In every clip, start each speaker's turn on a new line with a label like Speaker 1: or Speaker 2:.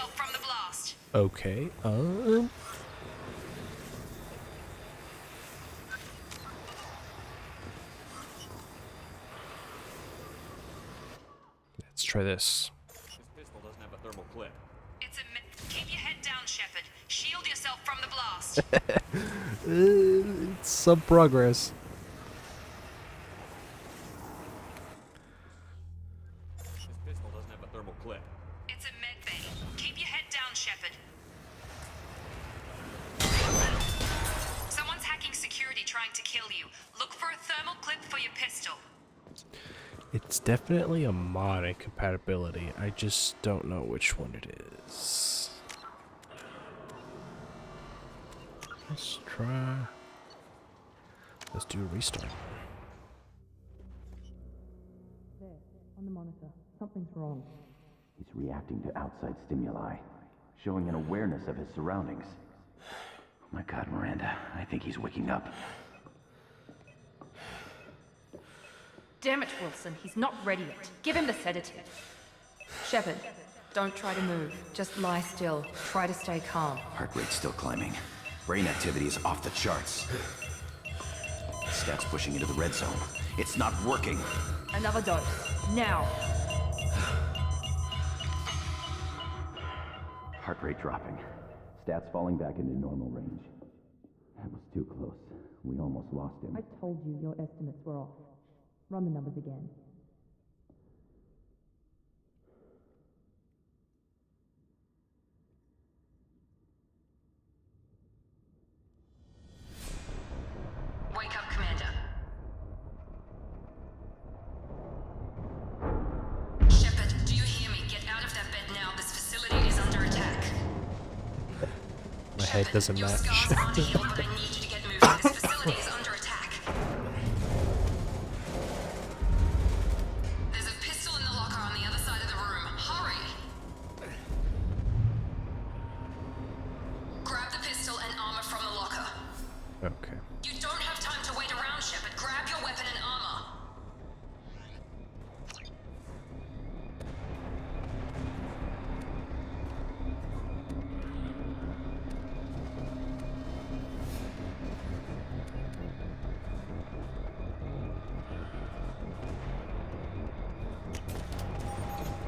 Speaker 1: yourself from the blast.
Speaker 2: Okay, let's try this.
Speaker 3: This pistol doesn't have a thermal clip.
Speaker 1: Keep your head down, Shepard. Shield yourself from the blast.
Speaker 2: It's some progress.
Speaker 3: This pistol doesn't have a thermal clip.
Speaker 1: It's a med bay. Keep your head down, Shepard. Someone's hacking security trying to kill you. Look for a thermal clip for your pistol.
Speaker 2: It's definitely a mod incompatibility. I just don't know which one it is. Let's try. Let's do a restart.
Speaker 4: There, on the monitor. Something's wrong.
Speaker 5: He's reacting to outside stimuli, showing an awareness of his surroundings. Oh my God, Miranda, I think he's waking up.
Speaker 4: Damn it, Wilson. He's not ready yet. Give him the sedative. Shepard, don't try to move. Just lie still. Try to stay calm.
Speaker 5: Heart rate's still climbing. Brain activity is off the charts. Stats pushing into the red zone. It's not working.
Speaker 4: Another dose. Now.
Speaker 5: Heart rate dropping. Stats falling back into normal range. That was too close. We almost lost him.
Speaker 4: I told you your estimates were off. Run the numbers again.
Speaker 1: Wake up, Commander. Shepard, do you hear me? Get out of that bed now. This facility is under attack.
Speaker 2: My head doesn't
Speaker 1: Your
Speaker 2: match.
Speaker 1: scars aren't healed, but I need you to get moving. This facility is under attack. There's a pistol in the locker on the other side of the room. Hurry! Grab the pistol and armor from the locker.
Speaker 2: Okay.
Speaker 1: You don't have time to wait around, Shepard. Grab your weapon and armor.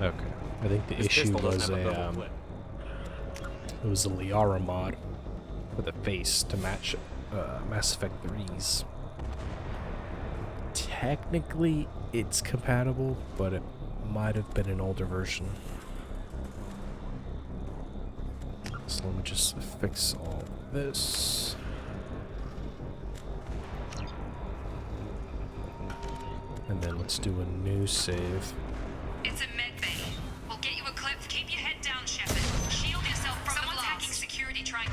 Speaker 2: Okay. I think the
Speaker 3: This
Speaker 2: issue
Speaker 3: pistol
Speaker 2: was
Speaker 3: doesn't have a
Speaker 2: a
Speaker 3: thermal clip.
Speaker 2: it was a Liara mod for the face to match Mass Effect 3's. Technically, it's compatible, but it might have been an older version. So let me just fix all this. And then let's do a new save.
Speaker 1: It's a med bay. We'll get you a clip. Keep your head down, Shepard. Shield yourself from the blast. Someone's hacking security trying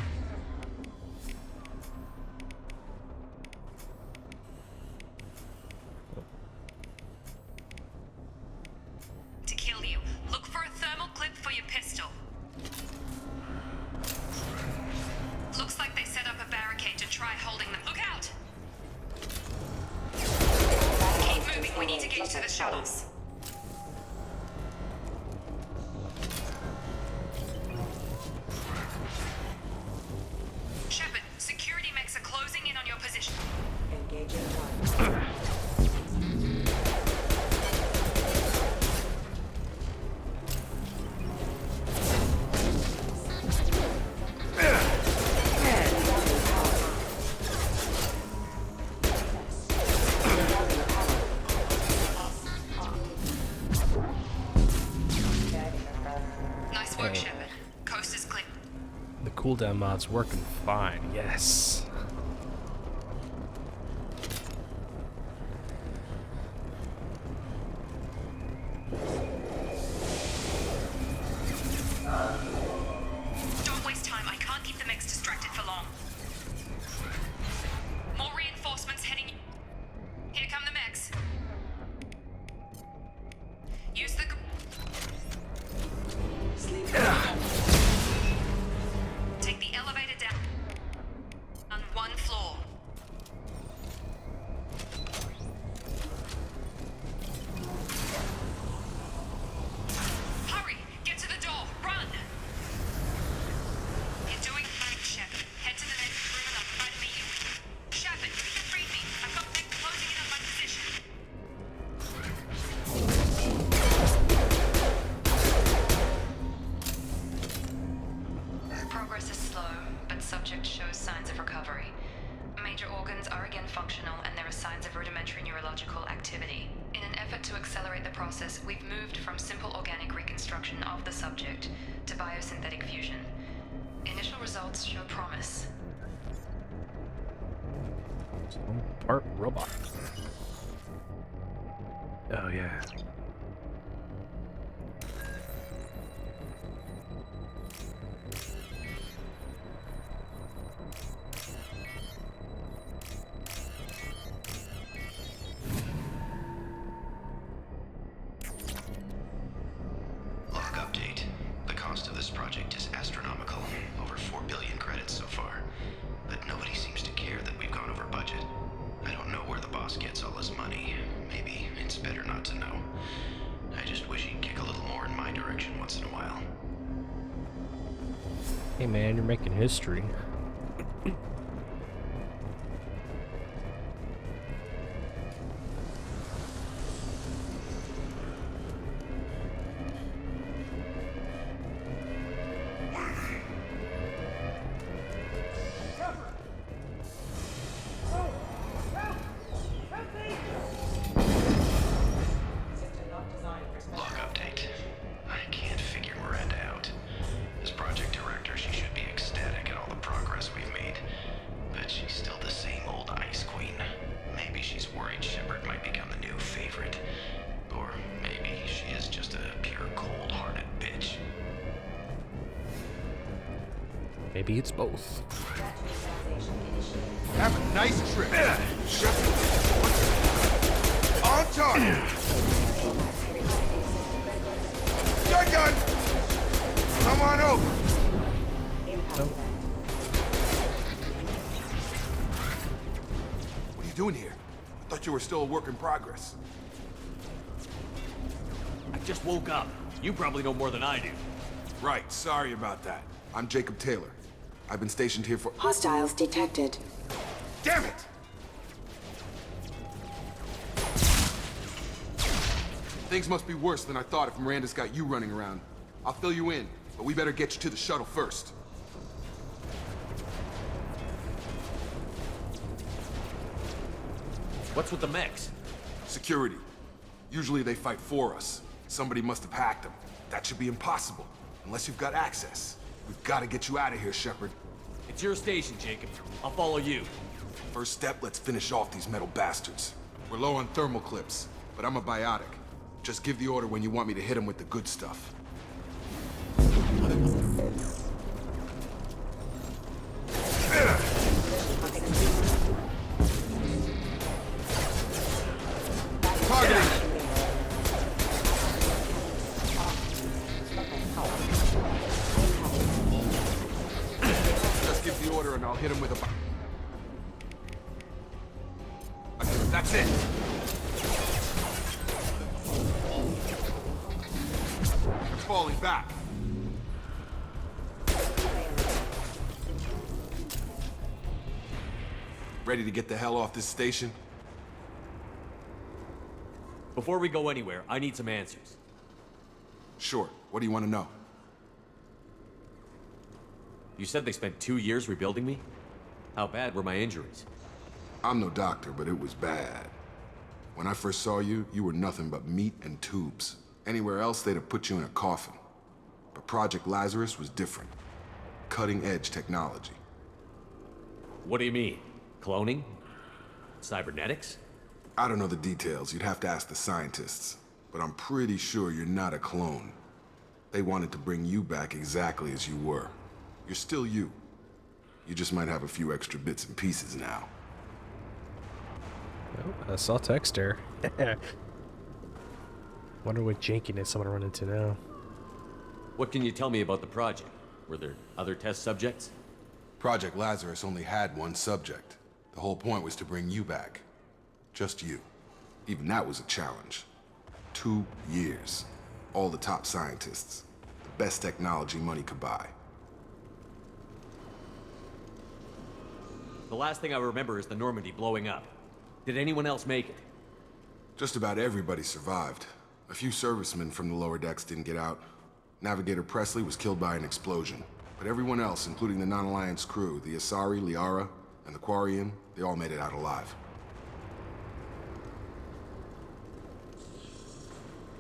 Speaker 1: to kill you. Look for a thermal clip for your pistol. Looks like they set up a barricade to try holding them. Look out! Keep moving. We need to get to the shuttles. Shepard, security mechs are closing in on your position. Nice work, Shepard. Coast is clear.
Speaker 2: The cooldown mod's working fine, yes.
Speaker 1: Don't waste time. I can't keep the mechs distracted for long. More reinforcements heading. Here come the mechs. Use the. Take the elevator down
Speaker 4: process, we've moved from simple organic reconstruction of the subject to biosynthetic fusion. Initial results show promise.
Speaker 2: Some part robot. Oh yeah.
Speaker 6: Log update. The cost of this project is astronomical. Over 4 billion credits so far. But nobody seems to care that we've gone over budget. I don't know where the boss gets all his money. Maybe it's better not to know. I just wish he'd kick a little more in my direction once in a while.
Speaker 2: Hey man, you're making history.
Speaker 6: Log update. I can't figure Miranda out. As project director, she should be ecstatic at all the progress we've made. But she's still the same old ice queen. Maybe she's worried Shepard might become the new favorite. Or maybe she is just a pure cold-hearted bitch.
Speaker 2: Maybe it's both.
Speaker 7: Have a nice trip. On target. Gun! Come on over. What are you doing here? I thought you were still a work in progress.
Speaker 3: I just woke up. You probably know more than I do.
Speaker 7: Right, sorry about that. I'm Jacob Taylor. I've been stationed here for—
Speaker 8: Hostiles detected.
Speaker 7: Damn it! Things must be worse than I thought if Miranda's got you running around. I'll fill you in, but we better get you to the shuttle first.
Speaker 3: What's with the mechs?
Speaker 7: Security. Usually they fight for us. Somebody must have hacked them. That should be impossible, unless you've got access. We've got to get you out of here, Shepard.
Speaker 3: It's your station, Jacob. I'll follow you.
Speaker 7: First step, let's finish off these metal bastards. We're low on thermal clips, but I'm a biotic. Just give the order when you want me to hit them with the good stuff. Targeting! Just give the order and I'll hit him with a... That's it! They're falling back. Ready to get the hell off this station?
Speaker 3: Before we go anywhere, I need some answers.
Speaker 7: Sure. What do you want to know?
Speaker 3: You said they spent 2 years rebuilding me? How bad were my injuries?
Speaker 7: I'm no doctor, but it was bad. When I first saw you, you were nothing but meat and tubes. Anywhere else, they'd have put you in a coffin. But Project Lazarus was different. Cutting-edge technology.
Speaker 3: What do you mean? Cloning? Cybernetics?
Speaker 7: I don't know the details. You'd have to ask the scientists. But I'm pretty sure you're not a clone. They wanted to bring you back exactly as you were. You're still you. You just might have a few extra bits and pieces now.
Speaker 2: Oh, I saw text there. Wonder what jankiness I'm gonna run into now.
Speaker 3: What can you tell me about the project? Were there other test subjects?
Speaker 7: Project Lazarus only had one subject. The whole point was to bring you back. Just you. Even that was a challenge. 2 years. All the top scientists. The best technology money could buy.
Speaker 3: The last thing I remember is the Normandy blowing up. Did anyone else make it?
Speaker 7: Just about everybody survived. A few servicemen from the lower decks didn't get out. Navigator Presley was killed by an explosion. But everyone else, including the non-Alliance crew, the Asari, Liara, and the Quarian, they all made it out alive.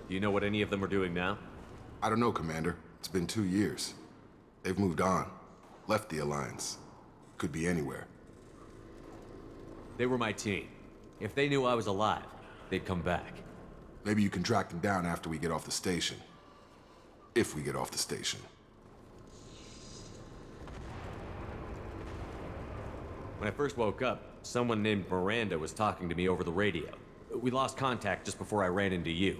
Speaker 3: Do you know what any of them are doing now?
Speaker 7: I don't know, Commander. It's been 2 years. They've moved on. Left the Alliance. Could be anywhere.
Speaker 3: They were my team. If they knew I was alive, they'd come back.
Speaker 7: Maybe you can track them down after we get off the station. If we get off the station.
Speaker 3: When I first woke up, someone named Miranda was talking to me over the radio. We lost contact just before I ran into you.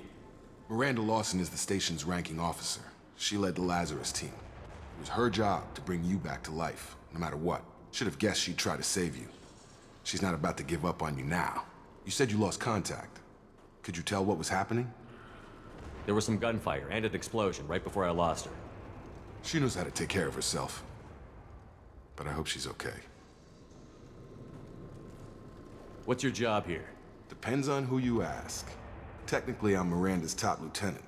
Speaker 7: Miranda Lawson is the station's ranking officer. She led the Lazarus team. It was her job to bring you back to life, no matter what. Should have guessed she'd try to save you. She's not about to give up on you now. You said you lost contact. Could you tell what was happening?
Speaker 3: There was some gunfire and an explosion right before I lost her.
Speaker 7: She knows how to take care of herself. But I hope she's okay.
Speaker 3: What's your job here?
Speaker 7: Depends on who you ask. Technically, I'm Miranda's top lieutenant.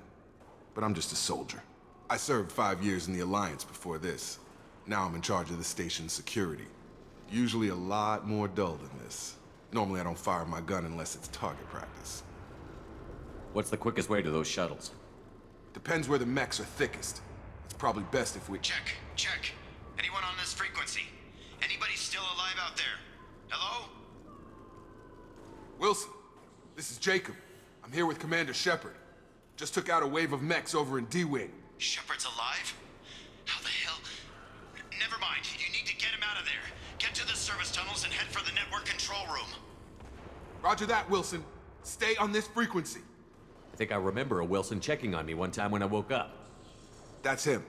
Speaker 7: But I'm just a soldier. I served 5 years in the Alliance before this. Now I'm in charge of the station's security. Usually a lot more dull than this. Normally I don't fire my gun unless it's target practice.
Speaker 3: What's the quickest way to those shuttles?
Speaker 7: Depends where the mechs are thickest. It's probably best if we...
Speaker 6: Check, check. Anyone on this frequency? Anybody still alive out there? Hello?
Speaker 7: Wilson, this is Jacob. I'm here with Commander Shepard. Just took out a wave of mechs over in D-Wing.
Speaker 6: Shepard's alive? How the hell? Never mind. You need to get him out of there. Get to the service tunnels and head for the network control room.
Speaker 7: Roger that, Wilson. Stay on this frequency.
Speaker 3: I think I remember a Wilson checking on me one time when I woke up.
Speaker 7: That's him.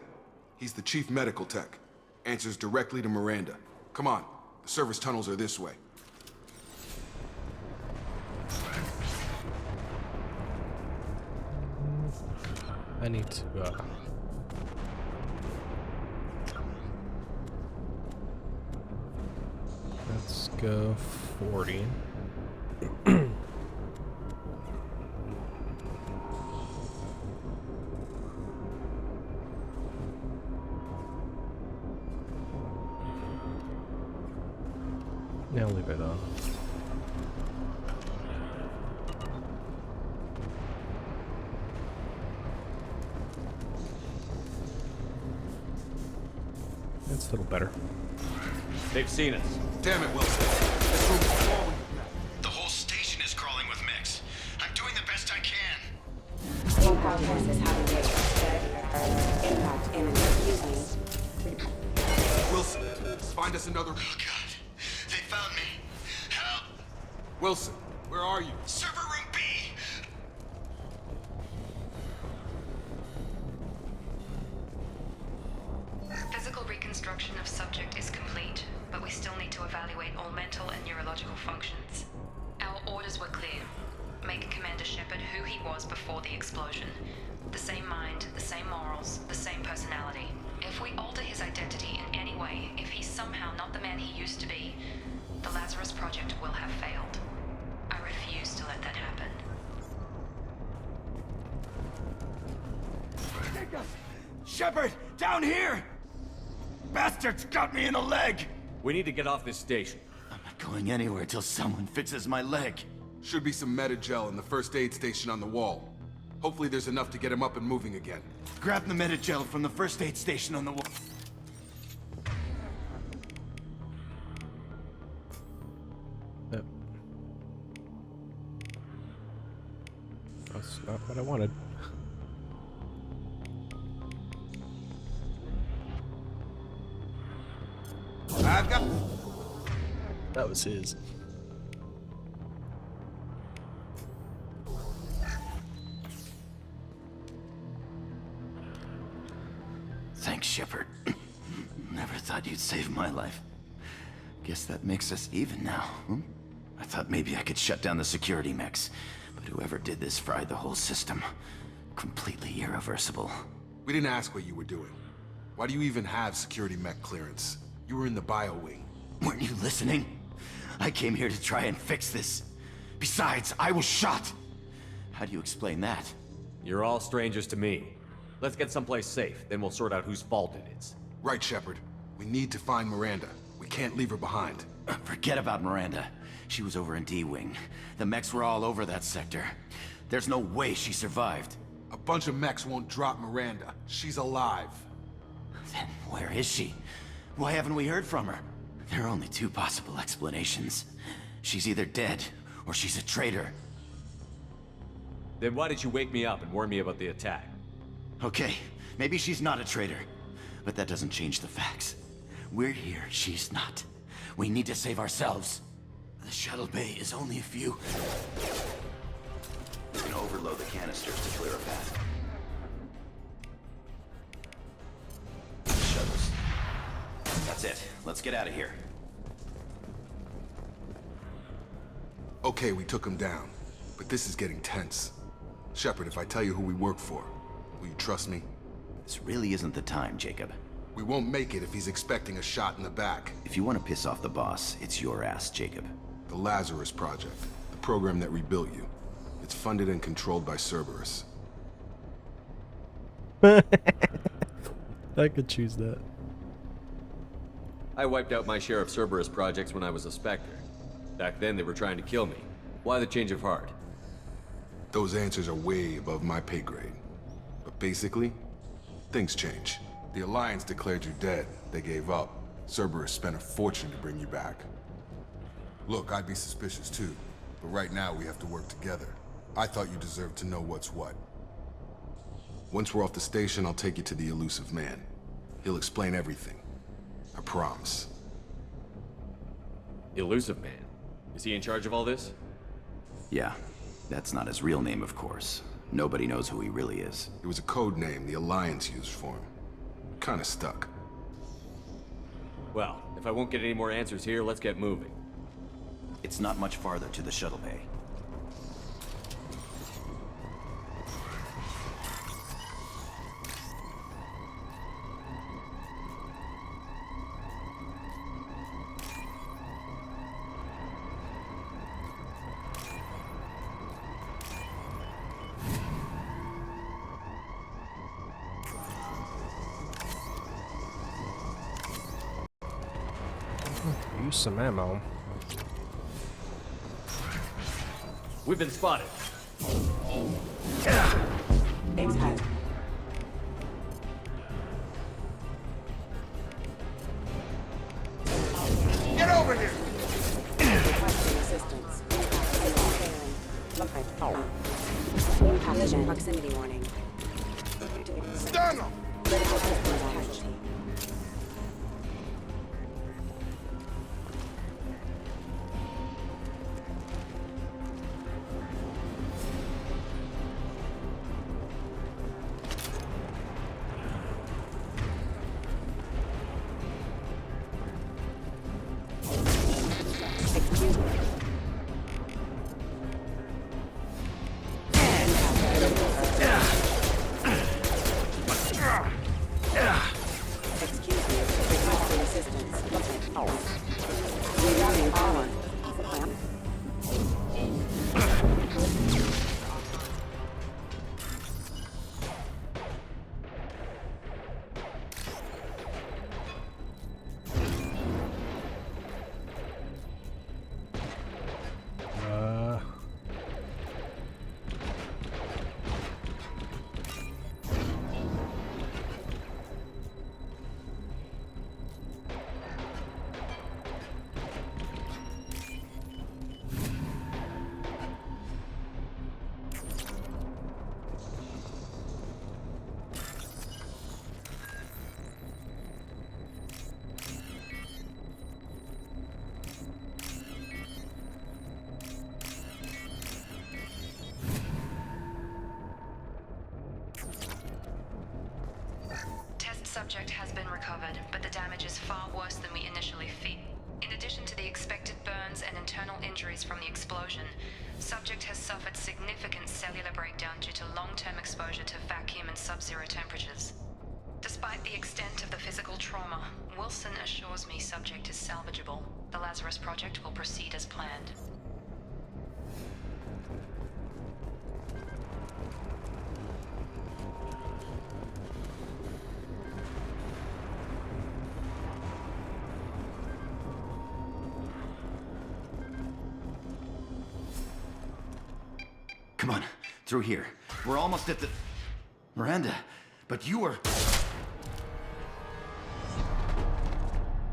Speaker 7: He's the chief medical tech. Answers directly to Miranda. Come on. The service tunnels are this way.
Speaker 2: I need to, let's go 40. Now leave it on. That's a little better.
Speaker 3: They've seen us.
Speaker 7: Damn it, Wilson. This room is full.
Speaker 6: The whole station is crawling with mechs. I'm doing the best I can.
Speaker 8: Impact forces have engaged. Impact imminent.
Speaker 7: Wilson, find us another...
Speaker 6: Oh god. They found me. Help!
Speaker 7: Wilson, where are you?
Speaker 6: Server room B!
Speaker 4: Physical reconstruction of subject is complete, but we still need to evaluate all mental and neurological functions. Our orders were clear. Make Commander Shepard who he was before the explosion. The same mind, the same morals, the same personality. If we alter his identity in any way, if he's somehow not the man he used to be, the Lazarus Project will have failed. I refuse to let that happen.
Speaker 6: Shepard! Down here! Bastards got me in the leg!
Speaker 3: We need to get off this station.
Speaker 6: I'm not going anywhere till someone fixes my leg.
Speaker 7: Should be some Medi-gel in the first aid station on the wall. Hopefully there's enough to get him up and moving again.
Speaker 6: Grab the Medi-gel from the first aid station on the wall.
Speaker 2: Yep. That's not what I wanted.
Speaker 7: I've got...
Speaker 2: That was his.
Speaker 6: Thanks, Shepard. Never thought you'd save my life. Guess that makes us even now, hmm? I thought maybe I could shut down the security mechs, but whoever did this fried the whole system. Completely irreversible.
Speaker 7: We didn't ask what you were doing. Why do you even have security mech clearance? You were in the bio wing.
Speaker 6: Weren't you listening? I came here to try and fix this. Besides, I was shot. How do you explain that?
Speaker 3: You're all strangers to me. Let's get someplace safe, then we'll sort out whose fault it is.
Speaker 7: Right, Shepard. We need to find Miranda. We can't leave her behind.
Speaker 6: Forget about Miranda. She was over in D-Wing. The mechs were all over that sector. There's no way she survived.
Speaker 7: bunch of mechs won't drop Miranda. She's alive.
Speaker 6: Then where is she? Why haven't we heard from her? There are only two possible explanations. She's either dead, or she's a traitor.
Speaker 3: Then why did you wake me up and warn me about the attack?
Speaker 6: Okay, maybe she's not a traitor. But that doesn't change the facts. We're here, she's not. We need to save ourselves. The shuttle bay is only a few. We can overload the canisters to clear a path. Shuttles. That's it. Let's get out of here.
Speaker 7: Okay, we took him down. But this is getting tense. Shepard, if I tell you who we work for, will you trust me?
Speaker 6: This really isn't the time, Jacob.
Speaker 7: We won't make it if he's expecting a shot in the back.
Speaker 6: If you want to piss off the boss, it's your ass, Jacob.
Speaker 7: The Lazarus Project, the program that rebuilt you. It's funded and controlled by Cerberus.
Speaker 2: I could choose that.
Speaker 3: I wiped out my share of Cerberus projects when I was a Spectre. Back then, they were trying to kill me. Why the change of heart?
Speaker 7: Those answers are way above my pay grade. But basically, things change. The Alliance declared you dead. They gave up. Cerberus spent a fortune to bring you back. Look, I'd be suspicious too. But right now, we have to work together. I thought you deserved to know what's what. Once we're off the station, I'll take you to the elusive man. He'll explain everything. I promise.
Speaker 3: Elusive Man? Is he in charge of all this?
Speaker 6: Yeah, that's not his real name, of course. Nobody knows who he really is.
Speaker 7: It was a code name the Alliance used for him. Kinda stuck.
Speaker 3: Well, if I won't get any more answers here, let's get moving.
Speaker 6: It's not much farther to the shuttle bay.
Speaker 2: Use some ammo.
Speaker 3: We've been spotted.
Speaker 8: Impact.
Speaker 7: Get over here!
Speaker 8: Requesting assistance. Collision. Proximity warning.
Speaker 7: Stun him!
Speaker 8: Critical systems casualty. Excuse me. Excuse me. Requesting assistance. Rerouting power.
Speaker 4: Test subject has been recovered, but the damage is far worse than we initially feared. In addition to the expected burns and internal injuries from the explosion, subject has suffered significant cellular breakdown due to long-term exposure to vacuum and sub-zero temperatures. Despite the extent of the physical trauma, Wilson assures me subject is salvageable. The Lazarus Project will proceed as planned.
Speaker 6: Come on, through here. We're almost at the... Miranda, but you were...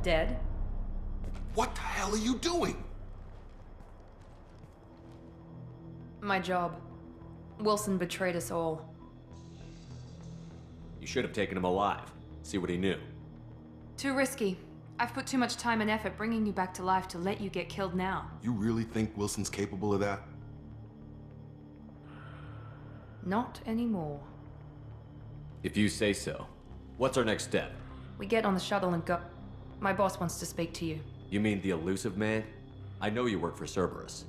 Speaker 9: Dead?
Speaker 7: What the hell are you doing?
Speaker 9: My job. Wilson betrayed us all.
Speaker 3: You should have taken him alive. See what he knew.
Speaker 9: Too risky. I've put too much time and effort bringing you back to life to let you get killed now.
Speaker 7: You really think Wilson's capable of that?
Speaker 9: Not anymore.
Speaker 3: If you say so. What's our next step?
Speaker 9: We get on the shuttle and go. My boss wants to speak to you.
Speaker 3: You mean the elusive man? I know you work for Cerberus.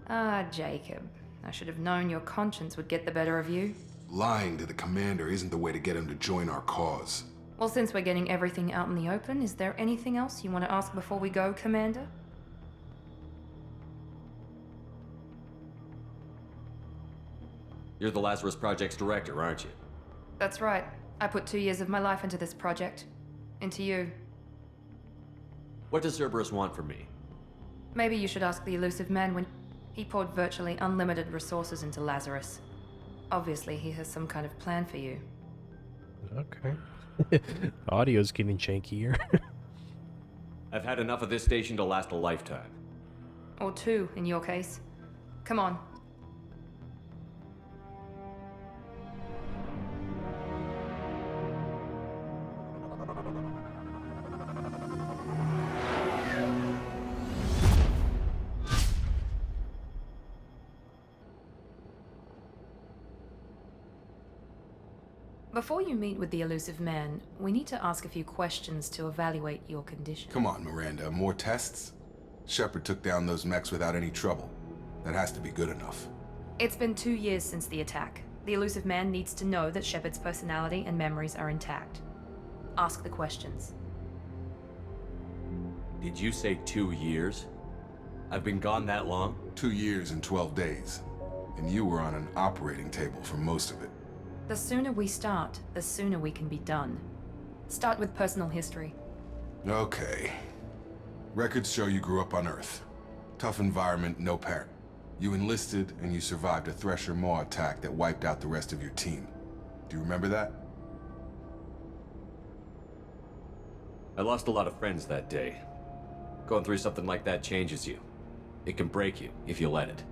Speaker 9: Ah, Jacob. I should have known your conscience would get the better of you.
Speaker 7: Lying to the commander isn't the way to get him to join our cause.
Speaker 9: Well, since we're getting everything out in the open, is there anything else you want to ask before we go, Commander?
Speaker 3: You're the Lazarus Project's director, aren't you?
Speaker 9: That's right. I put 2 years of my life into this project. Into you.
Speaker 3: What does Cerberus want from me?
Speaker 9: Maybe you should ask the elusive man when he poured virtually unlimited resources into Lazarus. Obviously, he has some kind of plan for you.
Speaker 2: Okay. Audio's getting jankier.
Speaker 3: I've had enough of this station to last a lifetime.
Speaker 9: Or 2, in your case. Come on. Before you meet with the elusive man, we need to ask a few questions to evaluate your condition.
Speaker 7: Come on, Miranda, more tests? Shepard took down those mechs without any trouble. That has to be good enough.
Speaker 9: It's been 2 years since the attack. The elusive man needs to know that Shepard's personality and memories are intact. Ask the questions.
Speaker 3: Did you say 2 years? I've been gone that long?
Speaker 7: 2 years and 12 days. And you were on an operating table for most of it.
Speaker 9: The sooner we start, the sooner we can be done. Start with personal history.
Speaker 7: Okay. Records show you grew up on Earth. Tough environment, no parent. You enlisted and you survived a Thresher Maw attack that wiped out the rest of your team. Do you remember that?
Speaker 3: I lost a lot of friends that day. Going through something like that changes you. It can break you if you let it.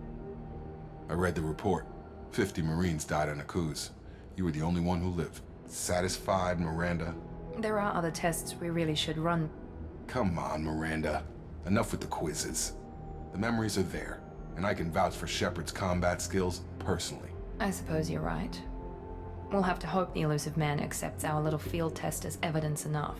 Speaker 7: I read the report. 50 Marines died on a cruise. You were the only one who lived. Satisfied, Miranda?
Speaker 9: There are other tests we really should run.
Speaker 7: Come on, Miranda. Enough with the quizzes. The memories are there, and I can vouch for Shepard's combat skills personally.
Speaker 9: I suppose you're right. We'll have to hope the elusive man accepts our little field test as evidence enough.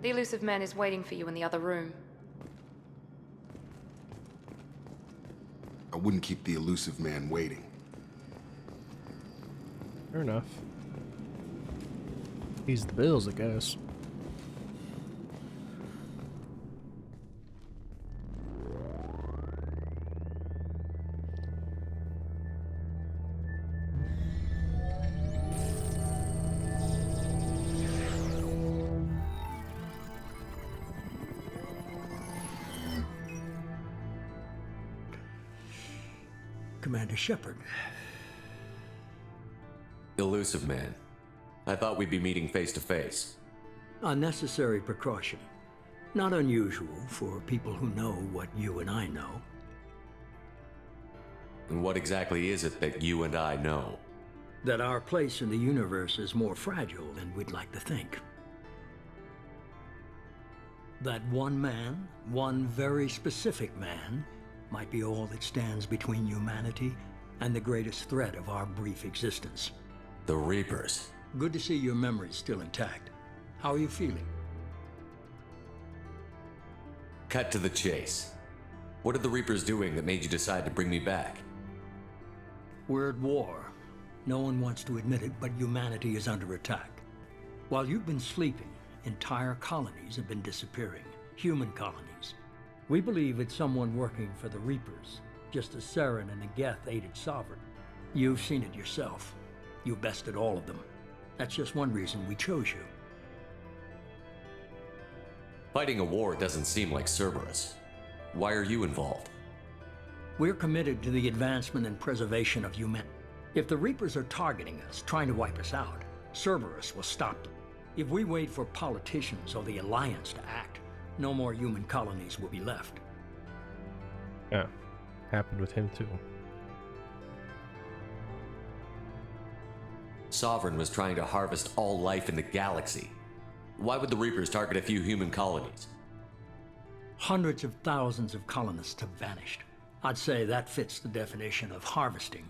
Speaker 9: The elusive man is waiting for you in the other room.
Speaker 7: I wouldn't keep the elusive man waiting.
Speaker 2: Fair enough. He's the bills, I guess.
Speaker 10: Commander Shepard.
Speaker 3: Elusive man. I thought we'd be meeting face to face.
Speaker 10: A necessary precaution. Not unusual for people who know what you and I know.
Speaker 3: And what exactly is it that you and I know?
Speaker 10: That our place in the universe is more fragile than we'd like to think. That one man, one very specific man, might be all that stands between humanity and the greatest threat of our brief existence.
Speaker 3: The Reapers.
Speaker 10: Good to see your memory's still intact. How are you feeling?
Speaker 3: Cut to the chase. What are the Reapers doing that made you decide to bring me back?
Speaker 10: We're at war. No one wants to admit it, but humanity is under attack. While you've been sleeping, entire colonies have been disappearing. Human colonies. We believe it's someone working for the Reapers, just as Saren and the Geth aided Sovereign. You've seen it yourself. You bested all of them. That's just one reason we chose you.
Speaker 3: Fighting a war doesn't seem like Cerberus. Why are you involved?
Speaker 10: We're committed to the advancement and preservation of humanity. If the Reapers are targeting us, trying to wipe us out, Cerberus will stop them. If we wait for politicians or the Alliance to act, no more human colonies will be left.
Speaker 2: Yeah, happened with him too.
Speaker 3: Sovereign was trying to harvest all life in the galaxy. Why would the Reapers target a few human colonies?
Speaker 10: Hundreds of thousands of colonists have vanished. I'd say that fits the definition of harvesting.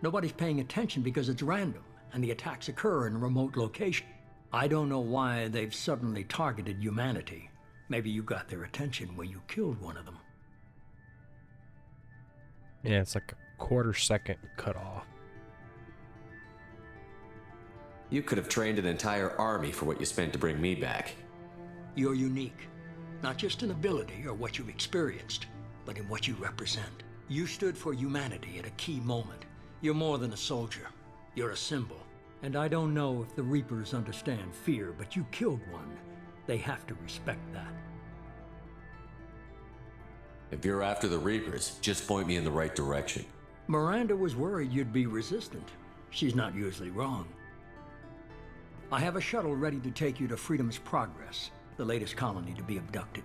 Speaker 10: Nobody's paying attention because it's random, and the attacks occur in a remote location. I don't know why they've suddenly targeted humanity. Maybe you got their attention when you killed one of them.
Speaker 2: Yeah, it's like a quarter-second cut off.
Speaker 3: You could have trained an entire army for what you spent to bring me back.
Speaker 10: You're unique, not just in ability or what you've experienced, but in what you represent. You stood for humanity at a key moment. You're more than a soldier. You're a symbol. And I don't know if the Reapers understand fear, but you killed one. They have to respect that.
Speaker 3: If you're after the Reapers, just point me in the right direction.
Speaker 10: Miranda was worried you'd be resistant. She's not usually wrong. I have a shuttle ready to take you to Freedom's Progress, the latest colony to be abducted.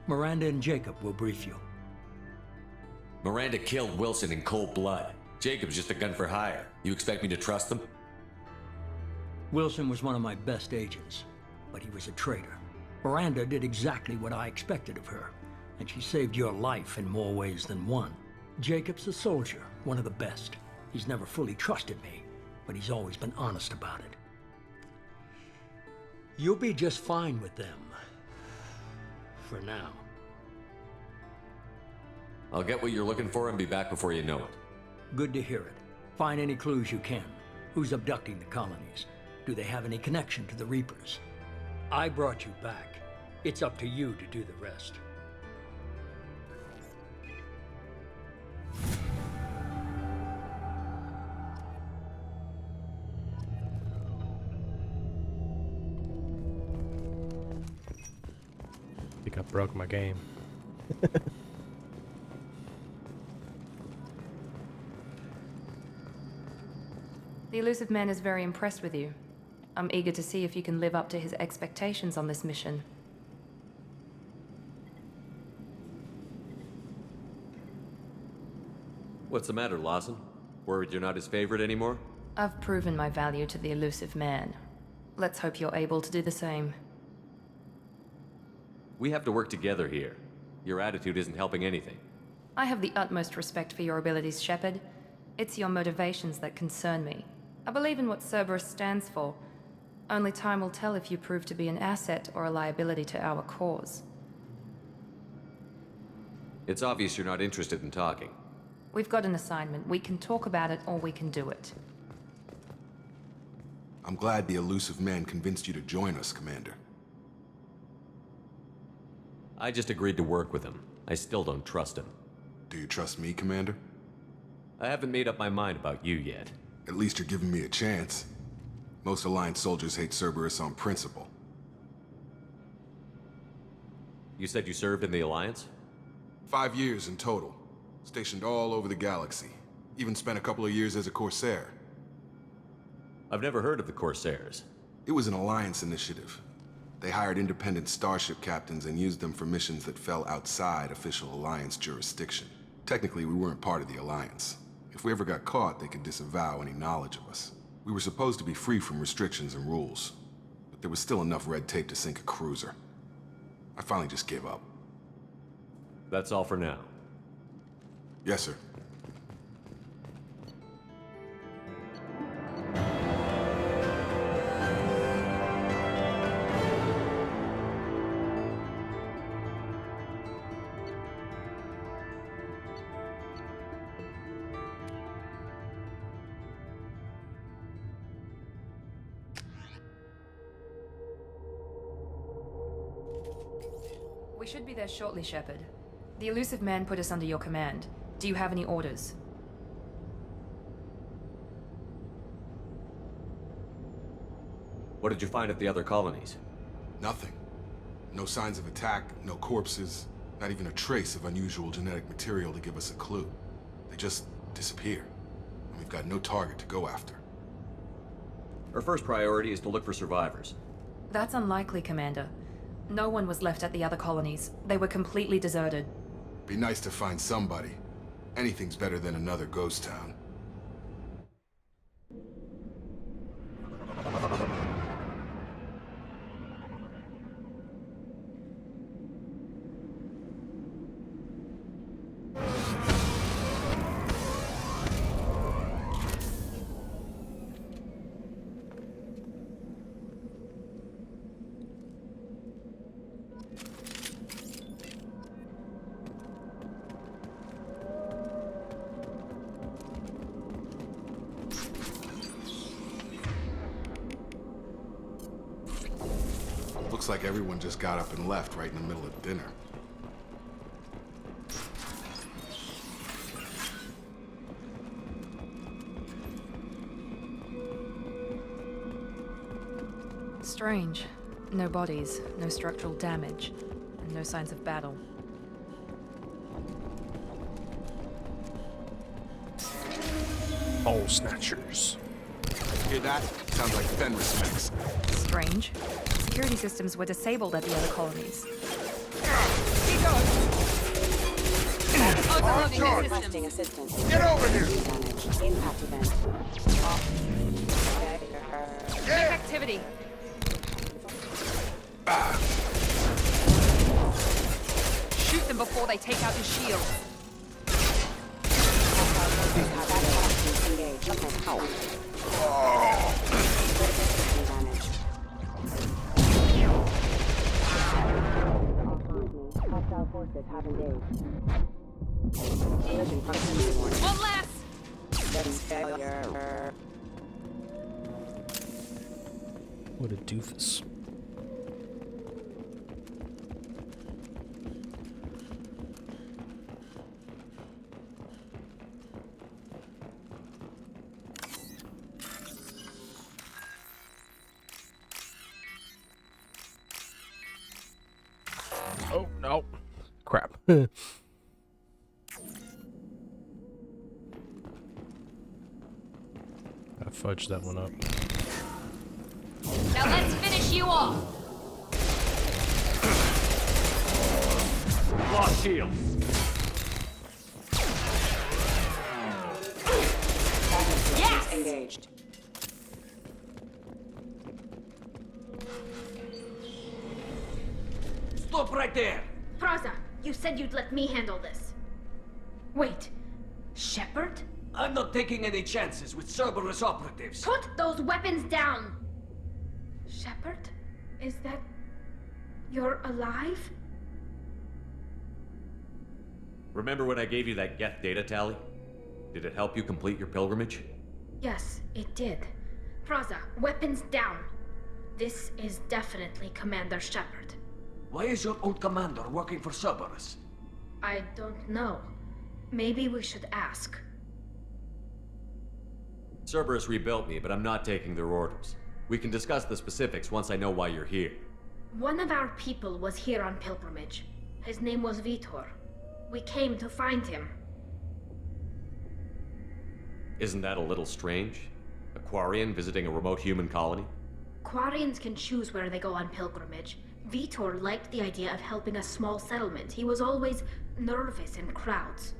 Speaker 10: Miranda and Jacob will brief you.
Speaker 3: Miranda killed Wilson in cold blood. Jacob's just a gun for hire. You expect me to trust them?
Speaker 10: Wilson was one of my best agents, but he was a traitor. Miranda did exactly what I expected of her, and she saved your life in more ways than one. Jacob's a soldier, one of the best. He's never fully trusted me, but he's always been honest about it. You'll be just fine with them. For now.
Speaker 3: I'll get what you're looking for and be back before you know it.
Speaker 10: Good to hear it. Find any clues you can. Who's abducting the colonies? Do they have any connection to the Reapers? I brought you back. It's up to you to do the rest.
Speaker 2: I think I broke my game.
Speaker 9: The elusive man is very impressed with you. I'm eager to see if you can live up to his expectations on this mission.
Speaker 3: What's the matter, Lawson? Worried you're not his favorite anymore?
Speaker 9: I've proven my value to the elusive man. Let's hope you're able to do the same.
Speaker 3: We have to work together here. Your attitude isn't helping anything.
Speaker 9: I have the utmost respect for your abilities, Shepard. It's your motivations that concern me. I believe in what Cerberus stands for. Only time will tell if you prove to be an asset or a liability to our cause.
Speaker 3: It's obvious you're not interested in talking.
Speaker 9: We've got an assignment. We can talk about it or we can do it.
Speaker 7: I'm glad the elusive man convinced you to join us, Commander.
Speaker 3: I just agreed to work with him. I still don't trust him.
Speaker 7: Do you trust me, Commander?
Speaker 3: I haven't made up my mind about you yet.
Speaker 7: At least you're giving me a chance. Most Alliance soldiers hate Cerberus on principle.
Speaker 3: You said you served in the Alliance?
Speaker 7: 5 years in total. Stationed all over the galaxy. Even spent a couple of years as a Corsair.
Speaker 3: I've never heard of the Corsairs.
Speaker 7: It was an Alliance initiative. They hired independent starship captains and used them for missions that fell outside official Alliance jurisdiction. Technically, we weren't part of the Alliance. If we ever got caught, they could disavow any knowledge of us. We were supposed to be free from restrictions and rules, but there was still enough red tape to sink a cruiser. I finally just gave up.
Speaker 3: That's all for now.
Speaker 7: Yes, sir.
Speaker 9: We should be there shortly, Shepard. The elusive man put us under your command. Do you have any orders?
Speaker 3: What did you find at the other colonies?
Speaker 7: Nothing. No signs of attack, no corpses, not even a trace of unusual genetic material to give us a clue. They just disappear, and we've got no target to go after.
Speaker 3: Our first priority is to look for survivors.
Speaker 9: That's unlikely, Commander. No one was left at the other colonies. They were completely deserted.
Speaker 7: Be nice to find somebody. Anything's better than another ghost town. Looks like everyone just got up and left right in the middle of dinner.
Speaker 9: Strange. No bodies, no structural damage, and no signs of battle.
Speaker 2: Ball snatchers.
Speaker 7: Hear that? Sounds like Fenris mechs.
Speaker 9: Strange. Security systems were disabled at the other colonies.
Speaker 8: Requesting assistance.
Speaker 11: Get over here!
Speaker 8: Damage. Impact event.
Speaker 9: Big activity. Shoot them before they take out your shield.
Speaker 8: Engage. Damage. Hostile forces have engaged. Collision proximity warning.
Speaker 9: One less!
Speaker 8: Systems failure.
Speaker 2: What a doofus. Oh, no. Crap. I fudged that one up.
Speaker 1: Now let's finish you off.
Speaker 3: Lost shield.
Speaker 1: Yes!
Speaker 8: Engaged.
Speaker 3: Stop right there!
Speaker 12: Praza, you said you'd let me handle this. Wait, Shepard?
Speaker 3: I'm not taking any chances with Cerberus operatives.
Speaker 12: Put those weapons down! Shepard? Is that... you're alive?
Speaker 3: Remember when I gave you that Geth data tally? Did it help you complete your pilgrimage?
Speaker 12: Yes, it did. Praza, weapons down. This is definitely Commander Shepard.
Speaker 3: Why is your old commander working for Cerberus?
Speaker 12: I don't know. Maybe we should ask.
Speaker 3: Cerberus rebuilt me, but I'm not taking their orders. We can discuss the specifics once I know why you're here.
Speaker 12: One of our people was here on pilgrimage. His name was Vitor. We came to find him.
Speaker 3: Isn't that a little strange? A Quarian visiting a remote human colony?
Speaker 12: Quarians can choose where they go on pilgrimage. Vitor liked the idea of helping a small settlement. He was always nervous in crowds.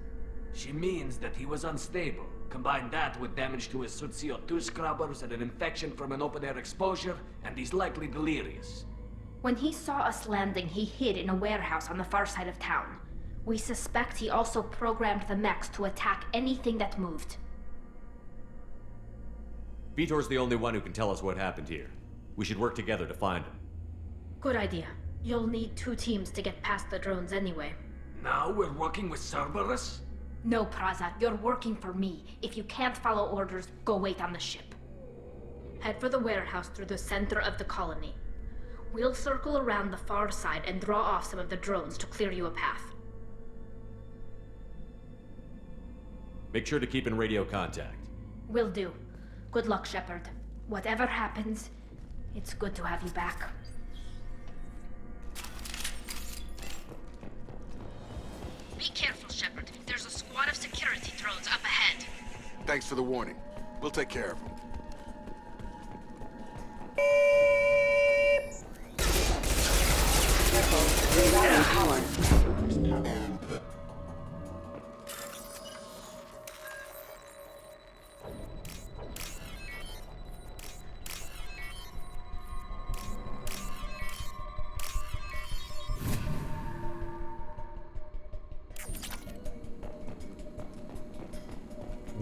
Speaker 13: She means that he was unstable. Combine that with damage to his suit CO2 scrubbers and an infection from an open-air exposure, and he's likely delirious.
Speaker 12: When he saw us landing, he hid in a warehouse on the far side of town. We suspect he also programmed the mechs to attack anything that moved.
Speaker 3: Vitor's the only one who can tell us what happened here. We should work together to find him.
Speaker 12: Good idea. You'll need 2 teams to get past the drones anyway.
Speaker 13: Now we're working with Cerberus?
Speaker 12: No, Praza, you're working for me. If you can't follow orders, go wait on the ship. Head for the warehouse through the center of the colony. We'll circle around the far side and draw off some of the drones to clear you a path.
Speaker 3: Make sure to keep in radio contact.
Speaker 12: Will do. Good luck, Shepard. Whatever happens, It's good to have you back. Be careful, Shepard. There's a squad of security drones up ahead.
Speaker 7: Thanks for the warning. We'll take care of them.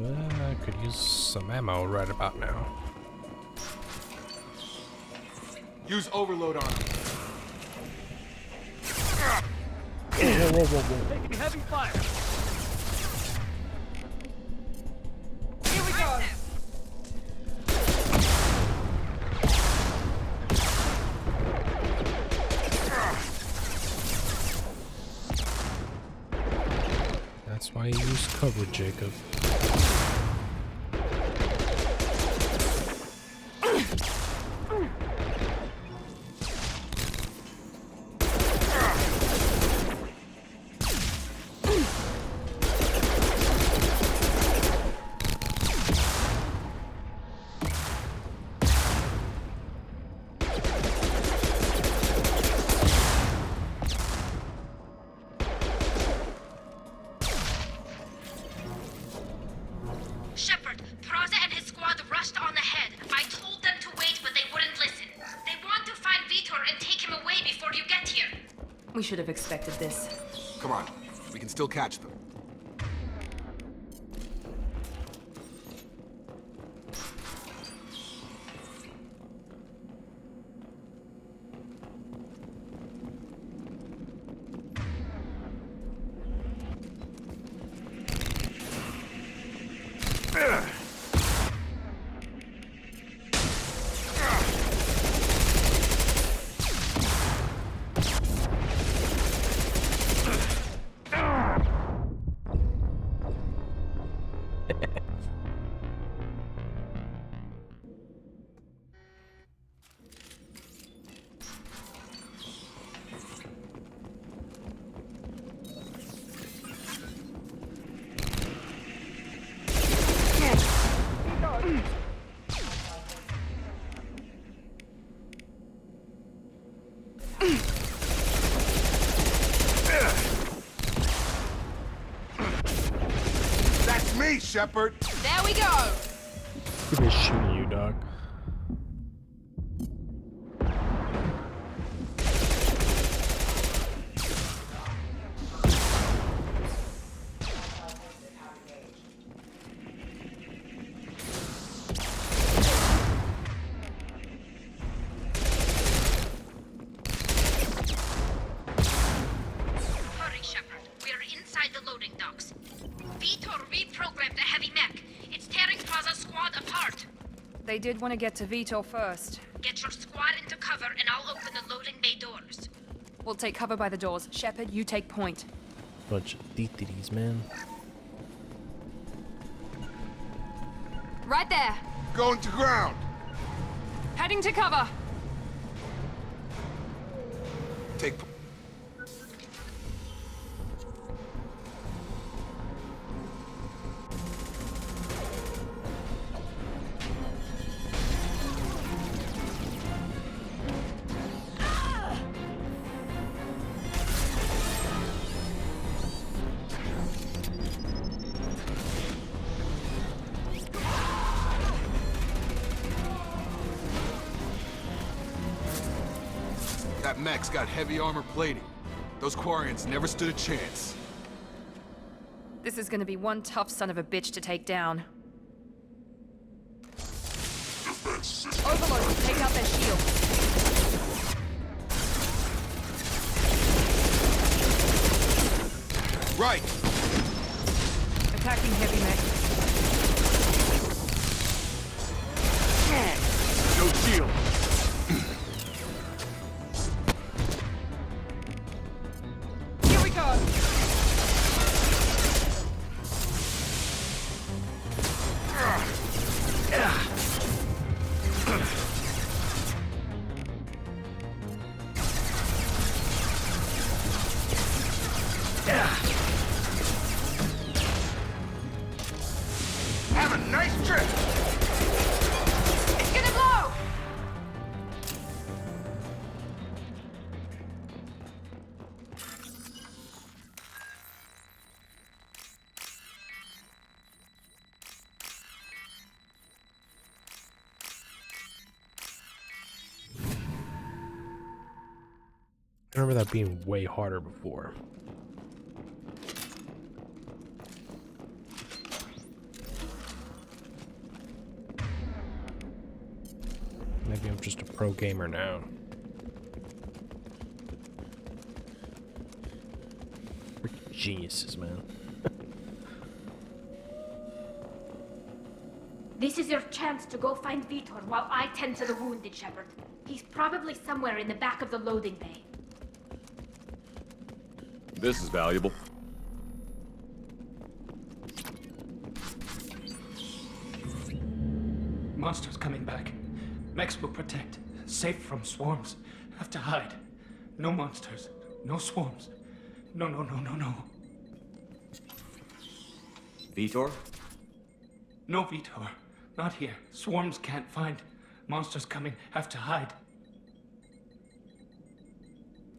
Speaker 2: I could use some ammo right about now.
Speaker 7: Use overload on him.
Speaker 2: Whoa.
Speaker 13: Taking heavy fire.
Speaker 1: Here we go.
Speaker 2: That's why you use cover, Jacob.
Speaker 12: Shepard, Praza and his squad rushed on ahead. I told them to wait, but they wouldn't listen. They want to find Vitor and take him away before you get here.
Speaker 9: We should have expected this.
Speaker 7: Come on. We can still catch them. That's me, Shepard!
Speaker 1: There we go.
Speaker 2: Who is shooting you, dog?
Speaker 12: Hurry, Shepard. We're inside the loading docks. Vitor reprogrammed the heavy mech. It's tearing Praza's squad apart.
Speaker 9: They did want to get to Vitor first.
Speaker 12: Get your squad into cover and I'll open the loading bay doors.
Speaker 9: We'll take cover by the doors. Shepard, you take point.
Speaker 2: Bunch of titties, man.
Speaker 9: Right there.
Speaker 7: Going to ground!
Speaker 9: Heading to cover.
Speaker 7: Take... That mech's got heavy armor plating. Those Quarians never stood a chance.
Speaker 9: This is gonna be one tough son of a bitch to take down. Overlord, take out their shield.
Speaker 7: Right!
Speaker 9: Attacking heavy mech.
Speaker 7: No shield!
Speaker 9: Here we go.
Speaker 7: Nice trip!
Speaker 1: It's gonna blow!
Speaker 2: I remember that being way harder before. Maybe I'm just a pro gamer now. We're geniuses, man.
Speaker 12: This is your chance to go find Vitor while I tend to the wounded, Shepard. He's probably somewhere in the back of the loading bay.
Speaker 3: This is valuable.
Speaker 11: Monsters coming back. Mechs will protect. Safe from swarms. Have to hide. No monsters. No swarms. No.
Speaker 3: Vitor?
Speaker 11: No Vitor. Not here. Swarms can't find. Monsters coming. Have to hide.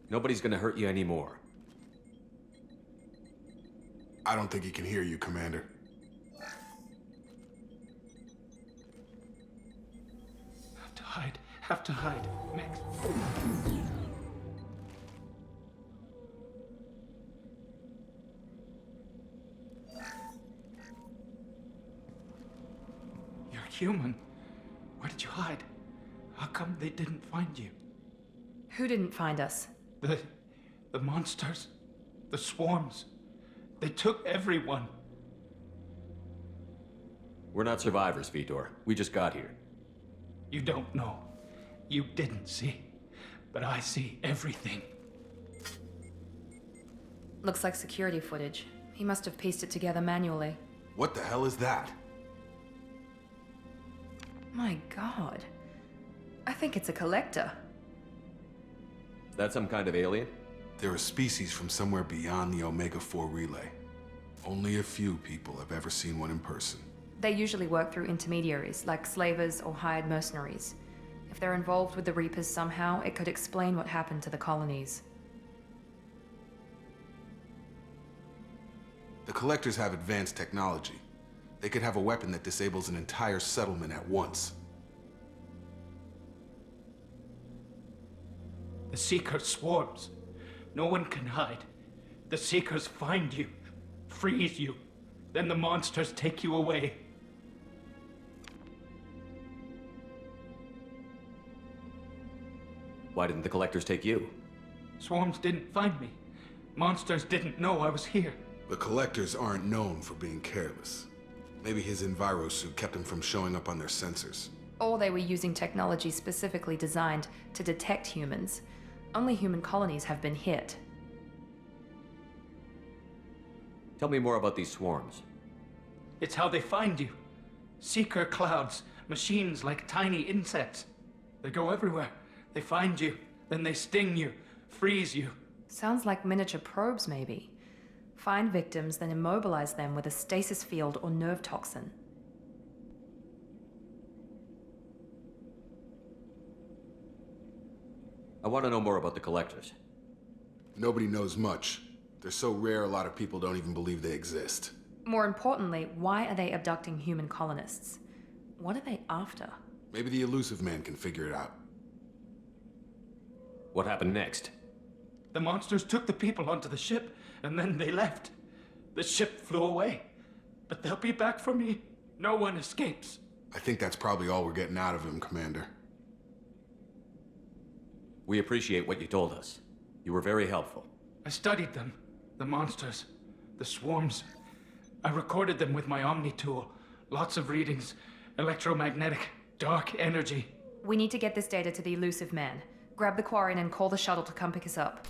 Speaker 3: Nobody's gonna hurt you anymore.
Speaker 7: I don't think he can hear you, Commander.
Speaker 11: Have to hide. Have to hide. Mechs. You're human. Where did you hide? How come they didn't find you?
Speaker 9: Who didn't find us?
Speaker 11: The monsters. The swarms. They took everyone.
Speaker 3: We're not survivors, Vitor. We just got here.
Speaker 11: You don't know. You didn't see. But I see everything.
Speaker 9: Looks like security footage. He must have pieced it together manually.
Speaker 7: What the hell is that?
Speaker 9: My god. I think it's a collector.
Speaker 3: Is that some kind of alien?
Speaker 7: They're a species from somewhere beyond the Omega-4 relay. Only a few people have ever seen one in person.
Speaker 9: They usually work through intermediaries, like slavers or hired mercenaries. If they're involved with the Reapers somehow, it could explain what happened to the colonies.
Speaker 7: The Collectors have advanced technology. They could have a weapon that disables an entire settlement at once.
Speaker 11: The Seeker swarms. No one can hide. The Seekers find you, freeze you, then the monsters take you away.
Speaker 3: Why didn't the Collectors take you?
Speaker 11: Swarms didn't find me. Monsters didn't know I was here.
Speaker 7: The Collectors aren't known for being careless. Maybe his enviro suit kept him from showing up on their sensors.
Speaker 9: Or they were using technology specifically designed to detect humans. Only human colonies have been hit.
Speaker 3: Tell me more about these swarms.
Speaker 11: It's how they find you. Seeker clouds, machines like tiny insects. They go everywhere. They find you, then they sting you, freeze you.
Speaker 9: Sounds like miniature probes, maybe. Find victims, then immobilize them with a stasis field or nerve toxin.
Speaker 3: I want to know more about the Collectors.
Speaker 7: Nobody knows much. They're so rare, a lot of people don't even believe they exist.
Speaker 9: More importantly, why are they abducting human colonists? What are they after?
Speaker 7: Maybe the Elusive Man can figure it out.
Speaker 3: What happened next?
Speaker 11: The monsters took the people onto the ship, and then they left. The ship flew away. But they'll be back for me. No one escapes.
Speaker 7: I think that's probably all we're getting out of him, Commander.
Speaker 3: We appreciate what you told us. You were very helpful.
Speaker 11: I studied them. The monsters. The swarms. I recorded them with my Omni tool. Lots of readings. Electromagnetic. Dark energy.
Speaker 9: We need to get this data to the Elusive Man. Grab the Quarian and call the shuttle to come pick us up.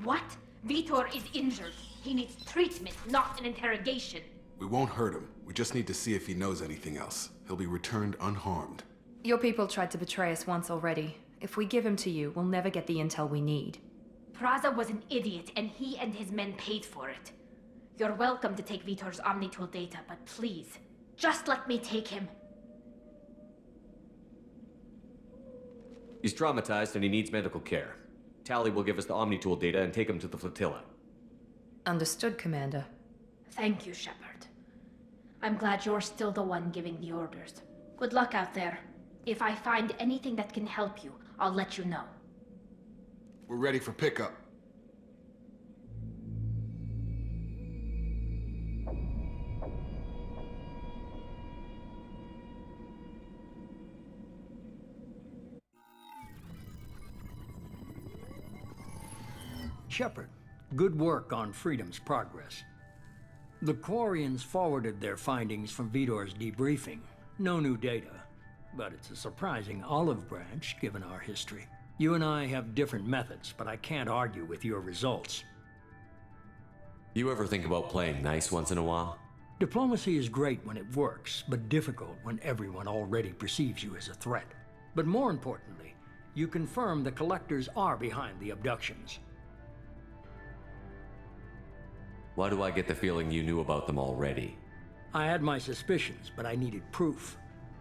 Speaker 12: What? Vitor is injured. He needs treatment, not an interrogation.
Speaker 7: We won't hurt him. We just need to see if he knows anything else. He'll be returned unharmed.
Speaker 9: Your people tried to betray us once already. If we give him to you, we'll never get the intel we need.
Speaker 12: Praza was an idiot, and he and his men paid for it. You're welcome to take Vitor's Omnitool data, but please, just let me take him.
Speaker 3: He's traumatized and he needs medical care. Tally will give us the Omnitool data and take him to the flotilla.
Speaker 9: Understood, Commander.
Speaker 12: Thank you, Shepard. I'm glad you're still the one giving the orders. Good luck out there. If I find anything that can help you, I'll let you know.
Speaker 7: We're ready for pickup.
Speaker 10: Shepard, good work on Freedom's progress. The Quarians forwarded their findings from Vitor's debriefing. No new data, but it's a surprising olive branch given our history. You and I have different methods, but I can't argue with your results.
Speaker 3: You ever think about playing nice once in a while?
Speaker 10: Diplomacy is great when it works, but difficult when everyone already perceives you as a threat. But more importantly, you confirm the Collectors are behind the abductions.
Speaker 3: Why do I get the feeling you knew about them already?
Speaker 10: I had my suspicions, but I needed proof.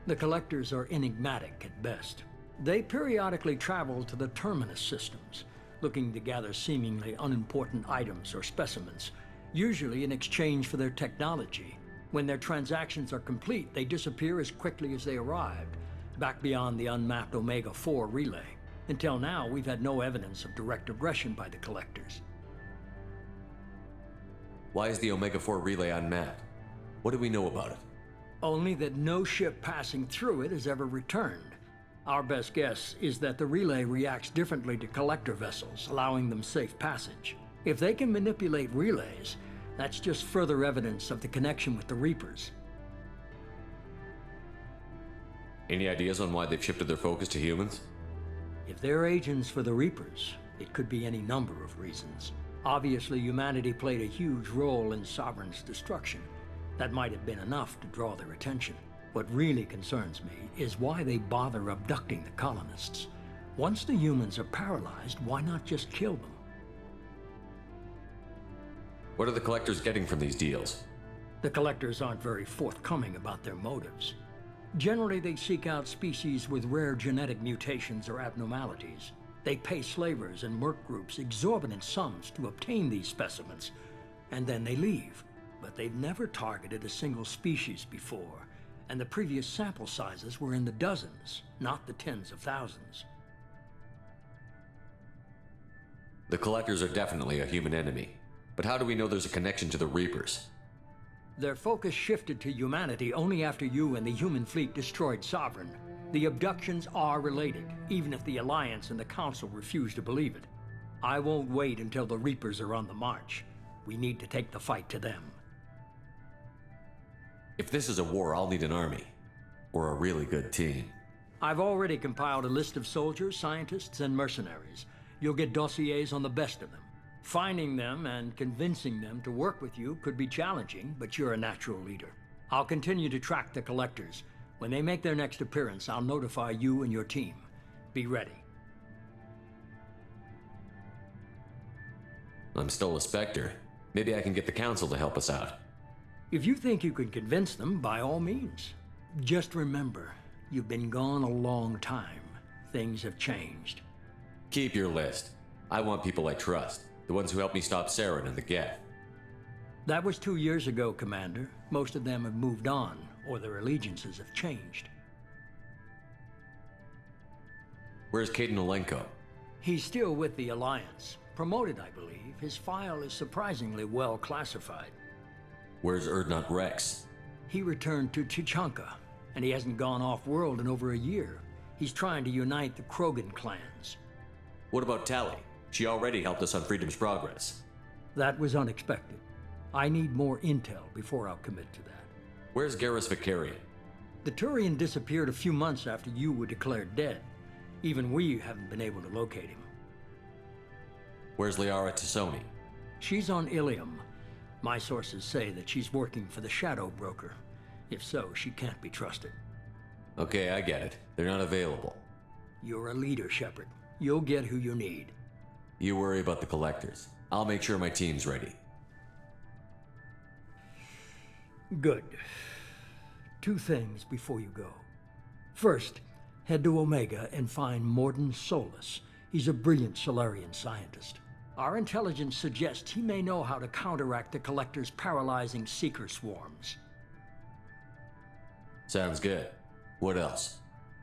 Speaker 10: The Collectors are enigmatic at best. They periodically travel to the Terminus systems, looking to gather seemingly unimportant items or specimens, usually in exchange for their technology. When their transactions are complete, they disappear as quickly as they arrived, back beyond the unmapped Omega-4 relay. Until now, we've had no evidence of direct aggression by the Collectors.
Speaker 3: Why is the Omega-4 relay unmapped? What do we know about it?
Speaker 10: Only that no ship passing through it has ever returned. Our best guess is that the relay reacts differently to collector vessels, allowing them safe passage. If they can manipulate relays, that's just further evidence of the connection with the Reapers.
Speaker 3: Any ideas on why they've shifted their focus to humans?
Speaker 10: If they're agents for the Reapers, it could be any number of reasons. Obviously, humanity played a huge role in Sovereign's destruction. That might have been enough to draw their attention. What really concerns me is why they bother abducting the colonists. Once the humans are paralyzed, why not just kill them?
Speaker 3: What are the Collectors getting from these deals?
Speaker 10: The Collectors aren't very forthcoming about their motives. Generally, they seek out species with rare genetic mutations or abnormalities. They pay slavers and merc groups exorbitant sums to obtain these specimens, and then they leave. But they've never targeted a single species before, and the previous sample sizes were in the dozens, not the tens of thousands.
Speaker 3: The Collectors are definitely a human enemy, but how do we know there's a connection to the Reapers?
Speaker 10: Their focus shifted to humanity only after you and the human fleet destroyed Sovereign. The abductions are related, even if the Alliance and the Council refuse to believe it. I won't wait until the Reapers are on the march. We need to take the fight to them.
Speaker 3: If this is a war, I'll need an army. Or a really good team.
Speaker 10: I've already compiled a list of soldiers, scientists, and mercenaries. You'll get dossiers on the best of them. Finding them and convincing them to work with you could be challenging, but you're a natural leader. I'll continue to track the Collectors. When they make their next appearance, I'll notify you and your team. Be ready.
Speaker 3: I'm still a Spectre. Maybe I can get the Council to help us out.
Speaker 10: If you think you can convince them, by all means. Just remember, you've been gone a long time. Things have changed.
Speaker 3: Keep your list. I want people I trust. The ones who helped me stop Saren and the Geth.
Speaker 10: That was 2 years ago, Commander. Most of them have moved on, or their allegiances have changed.
Speaker 3: Where's Caden Olenko?
Speaker 10: He's still with the Alliance. Promoted, I believe. His file is surprisingly well classified.
Speaker 3: Where's Erdnot Rex?
Speaker 10: He returned to Chichanka, and he hasn't gone off-world in over a year. He's trying to unite the Krogan clans.
Speaker 3: What about Tally? She already helped us on Freedom's progress.
Speaker 10: That was unexpected. I need more intel before I'll commit to that.
Speaker 3: Where's Garrus Vicarian?
Speaker 10: The Turian disappeared a few months after you were declared dead. Even we haven't been able to locate him.
Speaker 3: Where's Liara Tassoni?
Speaker 10: She's on Ilium. My sources say that she's working for the Shadow Broker. If so, she can't be trusted.
Speaker 3: Okay, I get it. They're not available.
Speaker 10: You're a leader, Shepard. You'll get who you need.
Speaker 3: You worry about the Collectors. I'll make sure my team's ready.
Speaker 10: Good. Two things before you go. First, head to Omega and find Morden Solus. He's a brilliant Solarian scientist. Our intelligence suggests he may know how to counteract the Collector's paralyzing Seeker swarms.
Speaker 3: Sounds good. What else?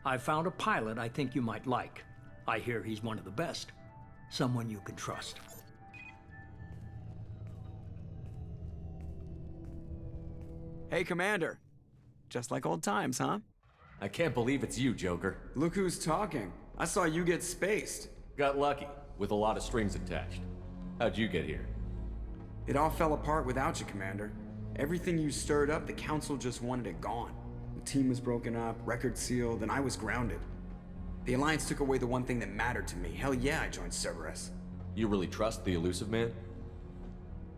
Speaker 10: I found a pilot I think you might like. I hear he's one of the best. Someone you can trust.
Speaker 14: Hey, Commander. Just like old times, huh?
Speaker 3: I can't believe it's you, Joker.
Speaker 14: Look who's talking. I saw you get spaced.
Speaker 3: Got lucky, with a lot of strings attached. How'd you get here?
Speaker 14: It all fell apart without you, Commander. Everything you stirred up, the Council just wanted it gone. The team was broken up, record sealed, and I was grounded. The Alliance took away the one thing that mattered to me. Hell yeah, I joined Cerberus.
Speaker 3: You really trust the Elusive Man?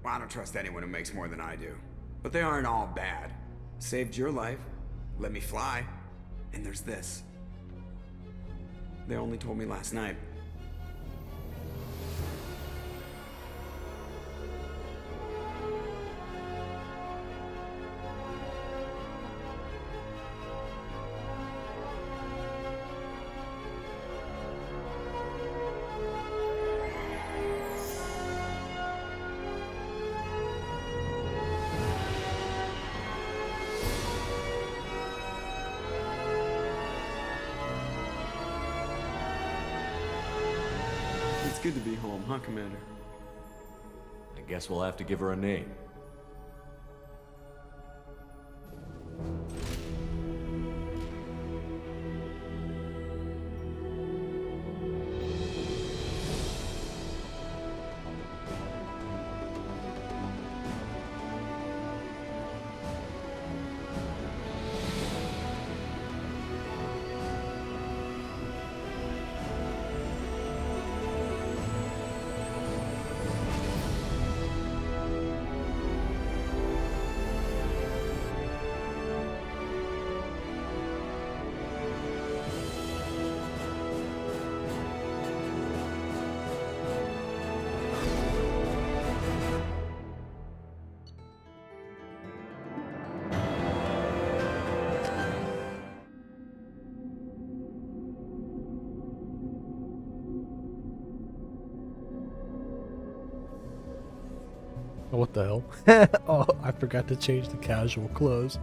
Speaker 14: Well, I don't trust anyone who makes more than I do. But they aren't all bad. Saved your life, let me fly, and there's this. They only told me last night. It's good to be home, huh, Commander?
Speaker 3: I guess we'll have to give her a name.
Speaker 2: Oh, what the hell? Oh, I forgot to change the casual clothes.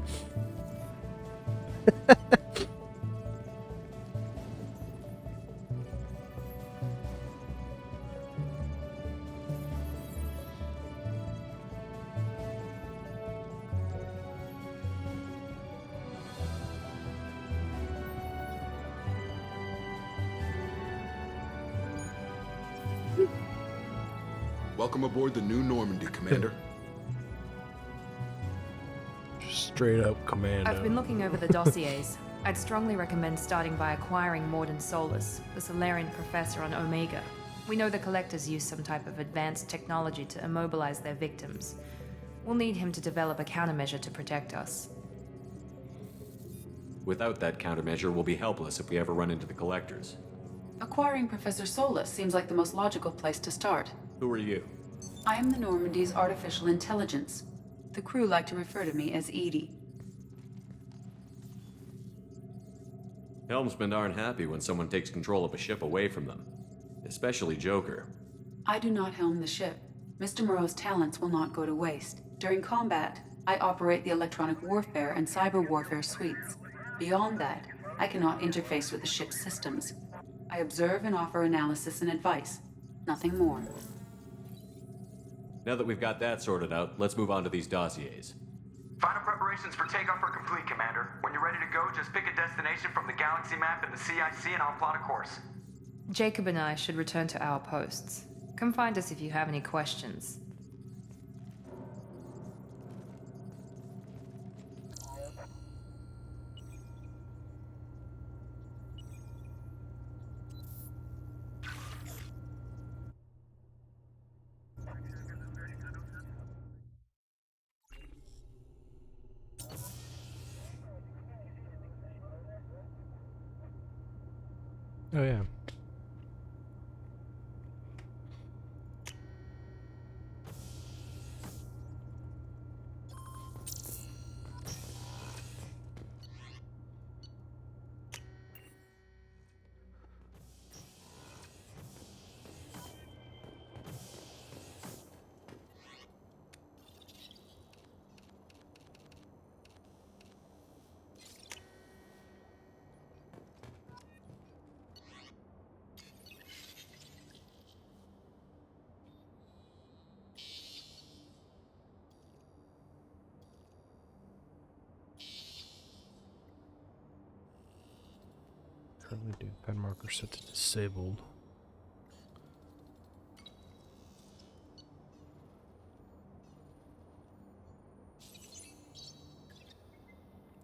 Speaker 7: Welcome aboard the New Normandy, Commander.
Speaker 2: Straight up commando.
Speaker 9: I've been looking over the dossiers. I'd strongly recommend starting by acquiring Morden Solus, the Solarian professor on Omega. We know the Collectors use some type of advanced technology to immobilize their victims. We'll need him to develop a countermeasure to protect us.
Speaker 3: Without that countermeasure, we'll be helpless if we ever run into the Collectors.
Speaker 15: Acquiring Professor Solus seems like the most logical place to start.
Speaker 3: Who are you?
Speaker 15: I am the Normandy's artificial intelligence. The crew like to refer to me as Edie.
Speaker 3: Helmsmen aren't happy when someone takes control of a ship away from them. Especially Joker.
Speaker 15: I do not helm the ship. Mr. Moreau's talents will not go to waste. During combat, I operate the electronic warfare and cyber warfare suites. Beyond that, I cannot interface with the ship's systems. I observe and offer analysis and advice. Nothing more.
Speaker 3: Now that we've got that sorted out, let's move on to these dossiers.
Speaker 16: Final preparations for takeoff are complete, Commander. When you're ready to go, just pick a destination from the galaxy map in the CIC and I'll plot a course.
Speaker 9: Jacob and I should return to our posts. Come find us if you have any questions.
Speaker 2: Oh yeah. Currently do pen marker set to disabled.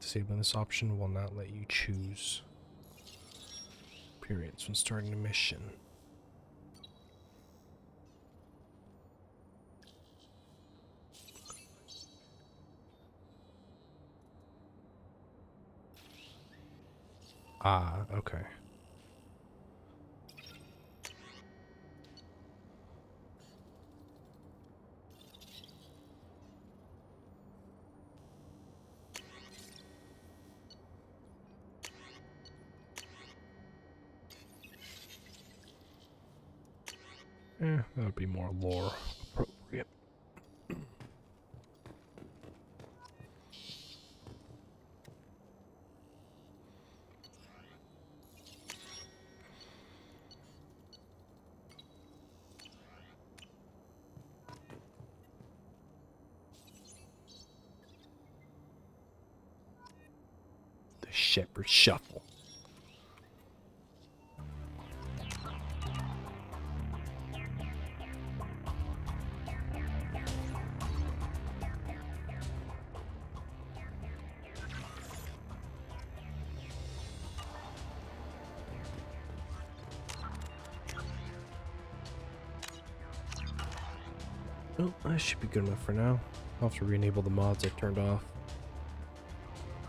Speaker 2: Disabling this option will not let you choose periods when starting a mission. Ah, okay. That would be more lore appropriate. The Shepherd Shuffle. Well, that should be good enough for now. I'll have to re-enable the mods I turned off.